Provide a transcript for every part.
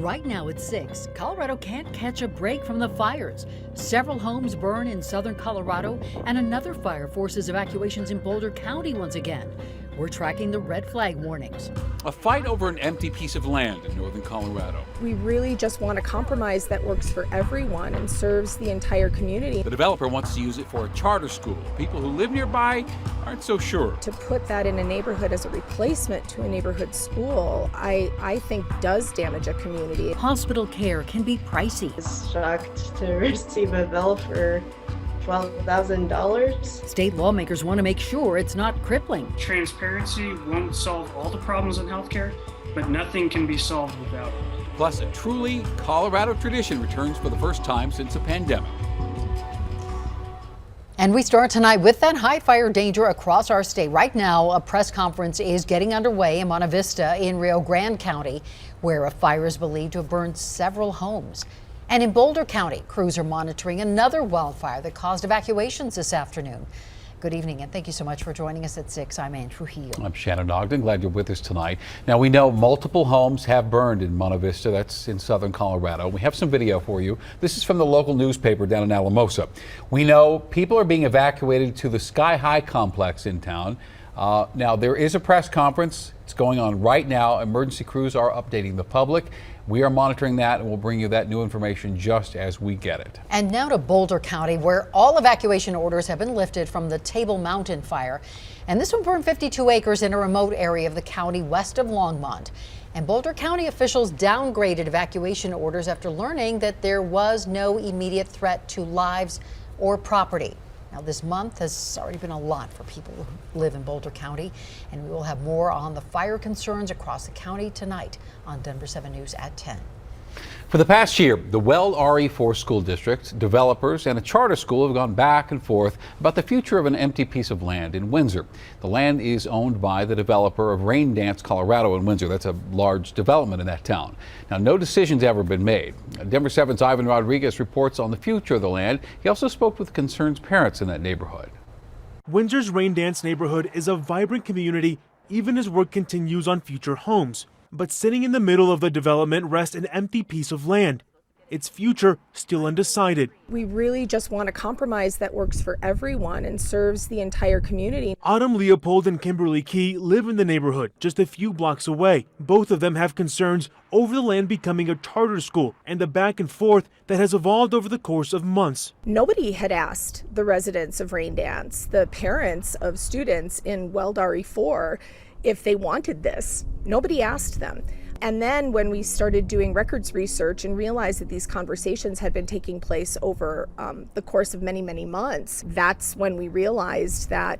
Right now at 6, Colorado can't catch a break from the fires. Several homes burn in southern Colorado, and another fire forces evacuations in Boulder County once again. We're tracking the red flag warnings. A fight over an empty piece of land in northern Colorado. We really just want a compromise that works for everyone and serves the entire community. The developer wants to use it for a charter school. People who live nearby aren't so sure. To put that in a neighborhood as a replacement to a neighborhood school, I think does damage a community. Hospital care can be pricey. I was shocked to receive a bill for $12,000. State lawmakers want to make sure it's not crippling. Transparency won't solve all the problems in healthcare, but nothing can be solved without it. Plus, a truly Colorado tradition returns for the first time since the pandemic. And we start tonight with that high fire danger across our state. Right now, a press conference is getting underway in Monte Vista in Rio Grande County, where a fire is believed to have burned several homes. And in Boulder County, crews are monitoring another wildfire that caused evacuations this afternoon. Good evening, and thank you so much for joining us at 6. I'm Ann Trujillo. I'm Shannon Ogden. Glad you're with us tonight. Now, we know multiple homes have burned in Monte Vista. That's in southern Colorado. We have some video for you. This is from the local newspaper down in Alamosa. We know people are being evacuated to the Sky High complex in town. Now, there is a press conference. It's going on right now. Emergency crews are updating the public. We are monitoring that, and we'll bring you that new information just as we get it. And now to Boulder County, where all evacuation orders have been lifted from the Table Mountain fire. And this one burned 52 acres in a remote area of the county west of Longmont. And Boulder County officials downgraded evacuation orders after learning that there was no immediate threat to lives or property. Now, this month has already been a lot for people who live in Boulder County, and we will have more on the fire concerns across the county tonight on Denver 7 News at 10. For the past year, the Weld RE4 school district, developers, and a charter school have gone back and forth about the future of an empty piece of land in Windsor. The land is owned by the developer of Rain Dance, Colorado in Windsor. That's a large development in that town. Now, no decision's ever been made. Denver 7's Ivan Rodriguez reports on the future of the land. He also spoke with concerned parents in that neighborhood. Windsor's Rain Dance neighborhood is a vibrant community even as work continues on future homes. But sitting in the middle of the development rests an empty piece of land. Its future still undecided. We really just want a compromise that works for everyone and serves the entire community. Autumn Leopold and Kimberly Key live in the neighborhood just a few blocks away. Both of them have concerns over the land becoming a charter school and the back and forth that has evolved over the course of months. Nobody had asked the residents of Rain Dance, the parents of students in Weld RE4, if they wanted this. Nobody asked them. And then when we started doing records research and realized that these conversations had been taking place over the course of many, many months, that's when we realized that,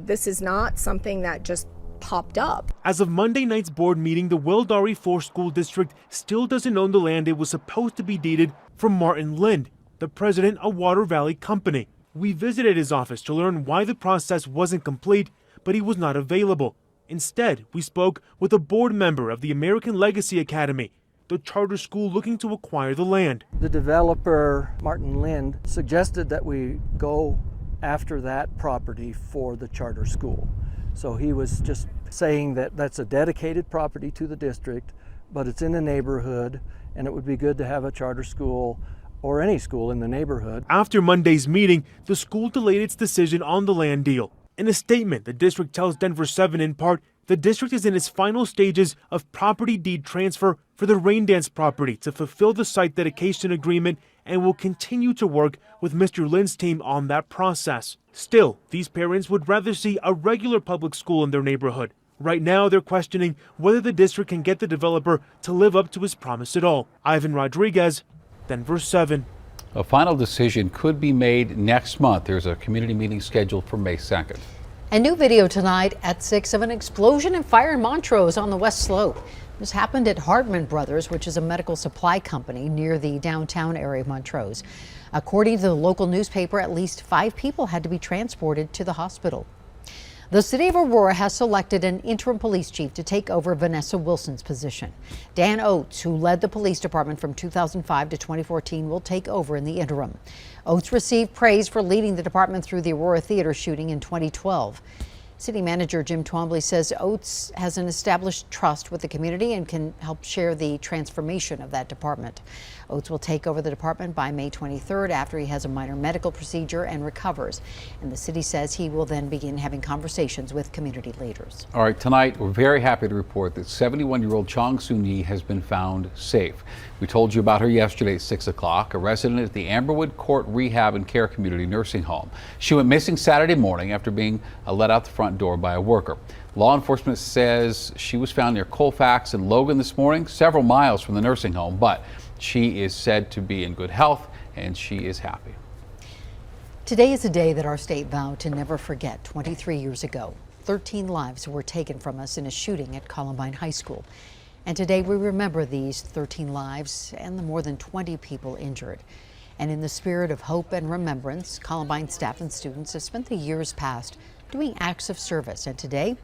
this is not something that just popped up. As of Monday night's board meeting, the Weld RE4 school district still doesn't own the land it was supposed to be deeded from Martin Lind, the president of Water Valley Company. We visited his office to learn why the process wasn't complete, but he was not available. Instead, we spoke with a board member of the American Legacy Academy, the charter school looking to acquire the land. The developer, Martin Lind, suggested that we go after that property for the charter school. So he was just saying that that's a dedicated property to the district, but it's in the neighborhood, and it would be good to have a charter school or any school in the neighborhood. After Monday's meeting, the school delayed its decision on the land deal. In a statement, the district tells Denver 7 in part, the district is in its final stages of property deed transfer for the Rain Dance property to fulfill the site dedication agreement and will continue to work with Mr. Lynn's team on that process. Still, these parents would rather see a regular public school in their neighborhood. Right now, they're questioning whether the district can get the developer to live up to his promise at all. Ivan Rodriguez, Denver 7. A final decision could be made next month. There's a community meeting scheduled for May 2nd. A new video tonight at 6 of an explosion and fire in Montrose on the West Slope. This happened at Hartman Brothers, which is a medical supply company near the downtown area of Montrose. According to the local newspaper, at least 5 people had to be transported to the hospital. The city of Aurora has selected an interim police chief to take over Vanessa Wilson's position. Dan Oates, who led the police department from 2005 to 2014, will take over in the interim. Oates received praise for leading the department through the Aurora Theater shooting in 2012. City Manager Jim Twombly says Oates has an established trust with the community and can help share the transformation of that department. Oates will take over the department by May 23rd after he has a minor medical procedure and recovers. And the city says he will then begin having conversations with community leaders. All right, tonight we're very happy to report that 71-year-old Chong Soon-Yi has been found safe. We told you about her yesterday at 6 o'clock, a resident at the Amberwood Court Rehab and Care Community Nursing Home. She went missing Saturday morning after being let out the front door by a worker. Law enforcement says she was found near Colfax and Logan this morning, several miles from the nursing home, but she is said to be in good health and she is happy. Today is a day that our state vowed to never forget. 23 years ago, 13 lives were taken from us in a shooting at Columbine High School. And today we remember these 13 lives and the more than 20 people injured. And in the spirit of hope and remembrance, Columbine staff and students have spent the years past doing acts of service. And today,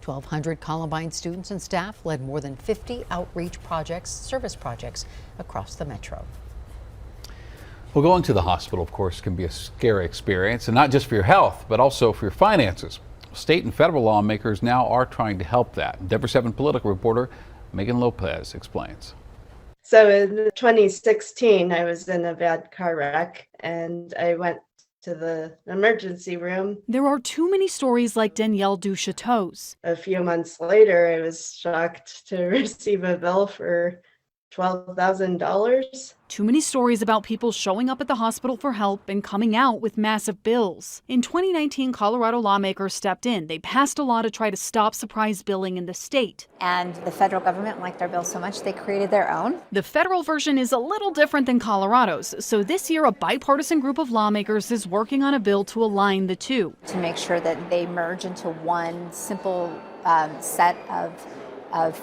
1,200 Columbine students and staff led more than 50 outreach projects, service projects across the metro. Well, going to the hospital, of course, can be a scary experience, and not just for your health, but also for your finances. State and federal lawmakers now are trying to help that. Denver 7 political reporter Megan Lopez explains. So in 2016, I was in a bad car wreck and I went to the emergency room. There are too many stories like Danielle DUCHATEAU's. A few months later, I was shocked to receive a bill for $12,000. Too many stories about people showing up at the hospital for help and coming out with massive bills. In 2019, Colorado lawmakers stepped in. They passed a law to try to stop surprise billing in the state. And the federal government liked our bill so much they created their own. The federal version is a little different than Colorado's. So this year, a bipartisan group of lawmakers is working on a bill to align the two. To make sure that they merge into one simple set of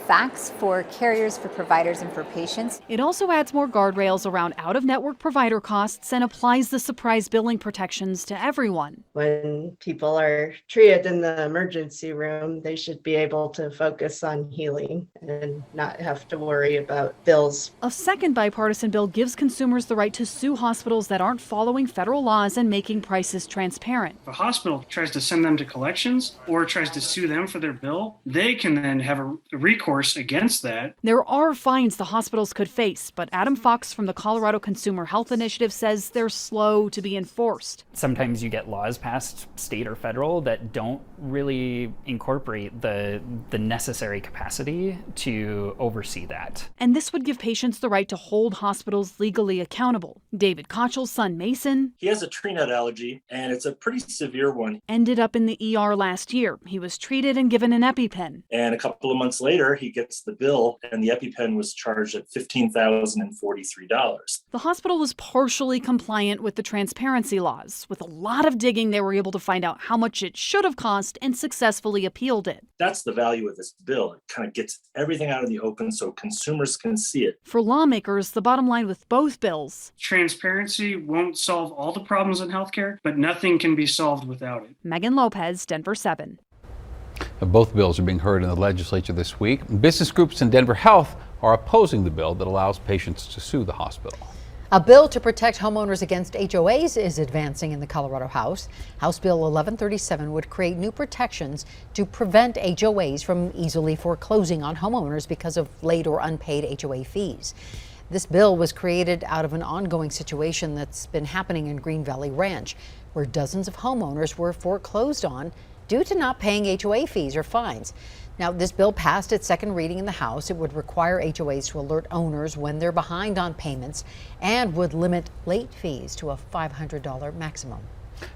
facts for carriers, for providers, and for patients. It also adds more guardrails around out-of-network provider costs and applies the surprise billing protections to everyone. When people are treated in the emergency room, they should be able to focus on healing and not have to worry about bills. A second bipartisan bill gives consumers the right to sue hospitals that aren't following federal laws and making prices transparent. If a hospital tries to send them to collections or tries to sue them for their bill, they can then have a recourse against that. There are fines the hospitals could face, but Adam Fox from the Colorado Consumer Health Initiative says they're slow to be enforced. Sometimes you get laws passed, state or federal, that don't really incorporate the necessary capacity to oversee that. And this would give patients the right to hold hospitals legally accountable. David Kochell's son, Mason, he has a tree nut allergy, and it's a pretty severe one. Ended up in the ER last year. He was treated and given an EpiPen. And a couple of months later, he gets the bill, and the EpiPen was charged at $15,043. The hospital was partially compliant with the transparency laws. With a lot of digging, they were able to find out how much it should have cost and successfully appealed it. That's the value of this bill. It kind of gets everything out in the open so consumers can see it. For lawmakers, the bottom line with both bills: Transparency won't solve all the problems in healthcare, but nothing can be solved without it. Megan Lopez, Denver 7. Both bills are being heard in the legislature this week. Business groups in Denver Health are opposing the bill that allows patients to sue the hospital. A bill to protect homeowners against HOAs is advancing in the Colorado House. House Bill 1137 would create new protections to prevent HOAs from easily foreclosing on homeowners because of late or unpaid HOA fees. This bill was created out of an ongoing situation that's been happening in Green Valley Ranch, where dozens of homeowners were foreclosed on due to not paying HOA fees or fines. Now, this bill passed its second reading in the House. It would require HOAs to alert owners when they're behind on payments and would limit late fees to a $500 maximum.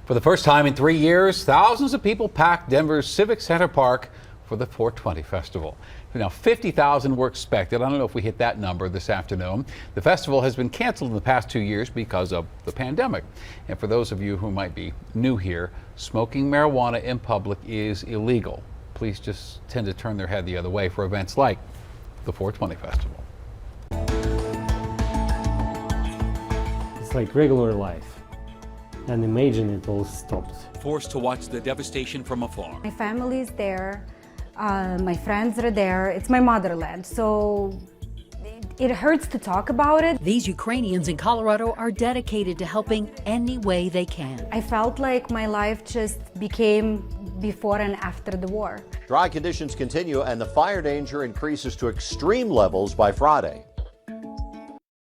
For the first time in 3 years, thousands of people packed Denver's Civic Center Park for the 420 Festival. Now, 50,000 were expected. I don't know if we hit that number this afternoon. The festival has been canceled in the past 2 years because of the pandemic. And for those of you who might be new here, smoking marijuana in public is illegal. Police just tend to turn their head the other way for events like the 420 Festival. It's like regular life. And imagine it all stopped. Forced to watch the devastation from afar. My family is there. My friends are there. It's my motherland, so it hurts to talk about it. These Ukrainians in Colorado are dedicated to helping any way they can. I felt like my life just became before and after the war. Dry conditions continue and the fire danger increases to extreme levels by Friday.